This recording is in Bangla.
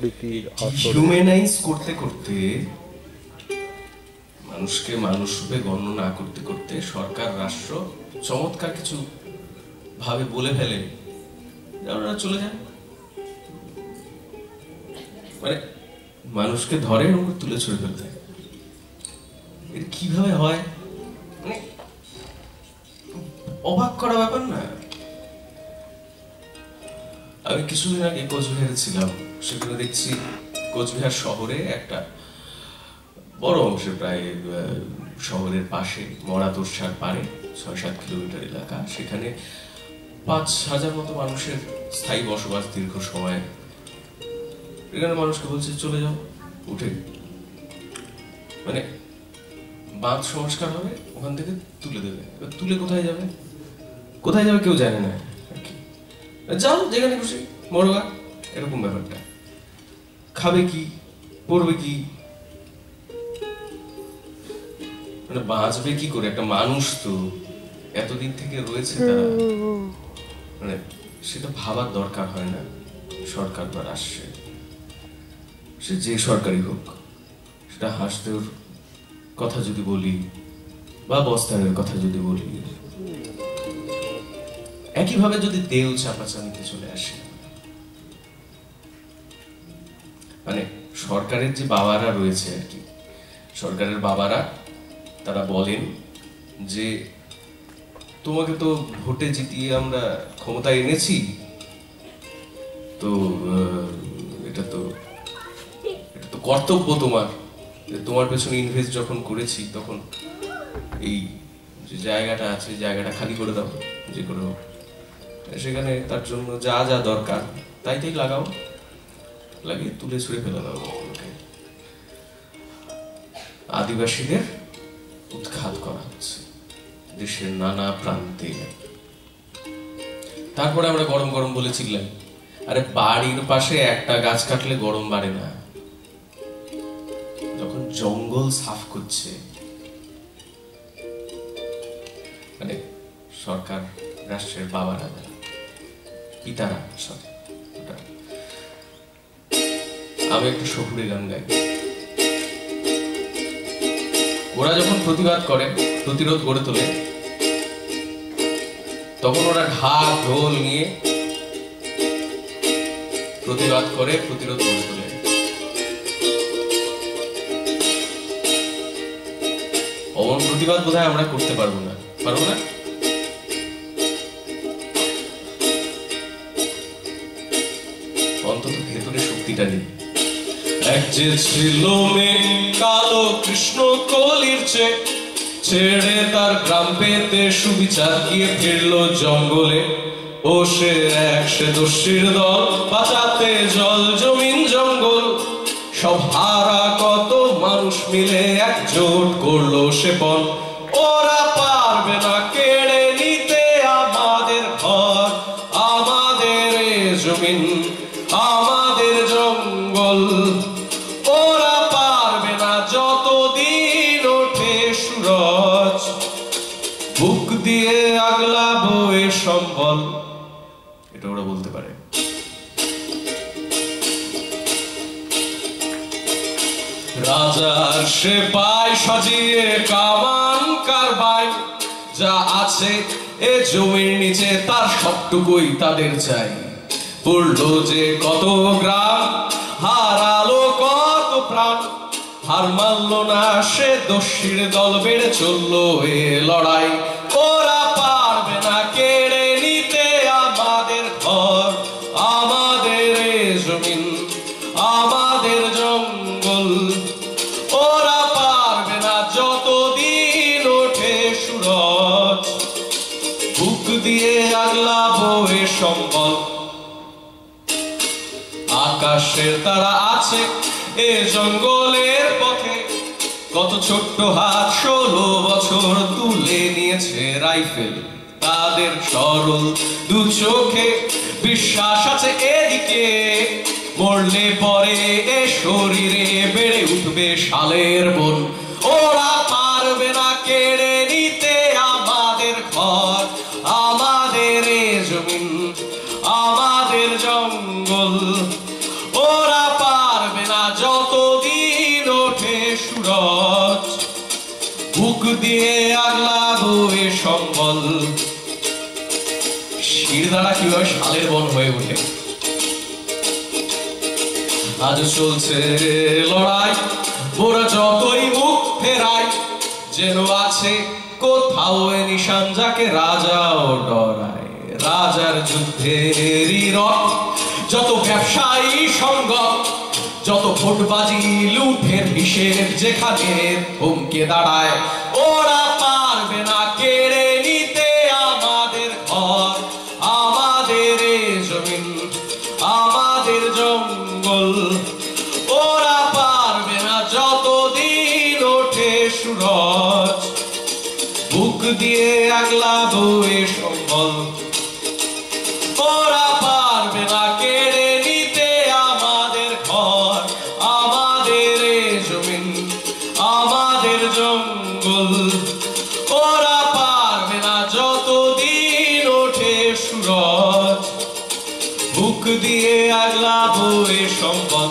প্রকৃতির হিউম্যানাইজ করতে করতে, মানুষকে মানুষ রূপে গণ্য না করতে করতে সরকার রাষ্ট্র চমৎকার কিছু ভাবে বলে ফেলে, ওরা চলে যায়, মানে মানুষকে ধরে তুলে ছুড়ে ফেলতে। এটা কিভাবে হয়, মানে অবাক করা ব্যাপার না? আমি কিছুদিন আগে কোচবিহারে ছিলাম, সেখানে দেখছি কোচবিহার শহরে একটা বড় অংশে, প্রায় শহরের পাশে মরা তোরসার পারে ৬-৭ কিলোমিটার এলাকা, সেখানে ৫,০০০ মতো মানুষের স্থায়ী বসবাস দীর্ঘ সময়। এখানে মানুষকে বলছে চলে যাও, উঠে মানে বাঁধ সংস্কার হবে, ওখান থেকে তুলে দেবে। তুলে কোথায় যাবে, কোথায় যাবে কেউ জানে না, যাও যেখানে খুশি মরোগা, এরকম ব্যাপারটা। খাবে কি, পড়বে কি, মানে বাঁচবে কি করে? একটা মানুষ তো এতদিন থেকে রয়েছে তারা, মানে সেটা ভাবার দরকার হয় না সরকার বা রাষ্ট্রে, সে যে সরকারই হোক। সেটা হাসদেওর কথা যদি বলি বা বস্তানের কথা যদি বলি, একইভাবে যদি দেউ চাপাচানিতে চলে আসে, মানে সরকারের যে বাবারা রয়েছে আর কি, সরকারের বাবারা তারা বলেন যে তোমাকে তো ভোটে জিতিয়ে আমরা ক্ষমতায় এনেছি, তো এটা তো কর্তব্য তোমার, তোমার পেছনে ইনভেস্ট যখন করেছি তখন এই যে জায়গাটা আছে, জায়গাটা খালি করে দাও, যে কোনো সেখানে তার জন্য যা যা দরকার তাই তাই লাগাও, লাগিয়ে তুলে ছুঁড়ে ফেলে দাও। আদিবাসীদের উৎখাত করা হচ্ছে দেশের নানা প্রান্তে। তারপরে আমরা গরম গরম বলে চিল্লাই, আরে বাড়ির পাশে একটা গাছ কাটলে গরম বাড়ে না, যখন জঙ্গল সাফ করছে, মানে সরকার রাষ্ট্রের বাবারা, পিতারা, সরি আমি একটু শহুরে গান গাই। ওরা যখন প্রতিবাদ করে, প্রতিরোধ গড়ে তোলে, তখন ওরা ঢাক ঢোল নিয়ে প্রতিবাদ করে, প্রতিরোধ গড়ে তোলে। অমন প্রতিবাদ বোধহয় আমরা করতে পারবো না, পারবো না। অন্তত ভেতরে শক্তিটা নেই। এক যে ছিল মেয়ে কালো কৃষ্ণ কলির ছেড়ে তার গ্রাম পেতে সুবিচার গিয়ে ফিরলো জঙ্গলে, ও সে একশে দস্যির দল বাঁচাতে জল জমিন জঙ্গল, সব হারা কত মানুষ মিলে একজোট করলো সে পণ। ওরা পারবে না কেড়ে নিতে আমাদের ঘর, আমাদের জমিন, আমাদের জঙ্গল। ওরা পারবে না যতদিন ওঠে সূরজ, বুক দিয়ে আগলাবো এ সম্বল। এটা ওরা বলতে পারে। রাজার সে পায় সাজিয়ে কামান কারবাই, যা আছে এ জমির নিচে তার সবটুকুই তাদের চাই। পড়লো যে কত গ্রাম, হারালো কত প্রাণ, হার মানলো না সে দস্যির দল, বেড়ে চললো এ লড়াই। ওরা পারবে না কেড়ে নিতে আমাদের ঘর, আমাদের এ জমিন, আমাদের জঙ্গল। ওরা পারবে না যতদিন ওঠে সূরজ, বুক দিয়ে আগলাবো এ সম্বল। আকাশের তারা আছে এ জঙ্গলের পথে, কত ছোট্ট হাত 16 বছর তুলে নিয়েছে রাইফেল। তাদের সরল দু চোখে বিশ্বাস আছে এদিকে, মরলে পরে এ শরীরে বেড়ে উঠবে শালের বন। ওরা পারবে না কেড়ে নিতে আমাদের ঘর, আমাদের এ জমিন, আমাদের জঙ্গল। ওরা বুক দিয়ে আগলাবো এ সম্বল। শিরদাঁড়া কিভাবে শালের বন হয়ে ওঠে। আজ চলছে লড়াই, ওরা যতই মুখ ফেরায়, যেন আছে কোথাও এ নিশান যাকে রাজাও ডরায়। রাজার যুদ্ধেরই রথ, যত ব্যবসায়ী সঙ্গ, যত ভোটবাজি লুঠের হিসেব যেখানে হুমকে দাঁড়ায়, ওরা পারবে না কেড়ে নিতে আমাদের ঘর, আমাদের জমিন, আমাদের জঙ্গল। ওরা পারবে না যতদিন ওঠে সূরজ। বুক দিয়ে আগলাবো এ সম্বল। ওরা পারবে না কেড়ে নিতে আমাদের ঘর, আমাদের জমিন, আমাদের জঙ্গল। ওরা পারবে না যতদিন ওঠে সূরজ। বুক দিয়ে আগলাবো এ সম্বল।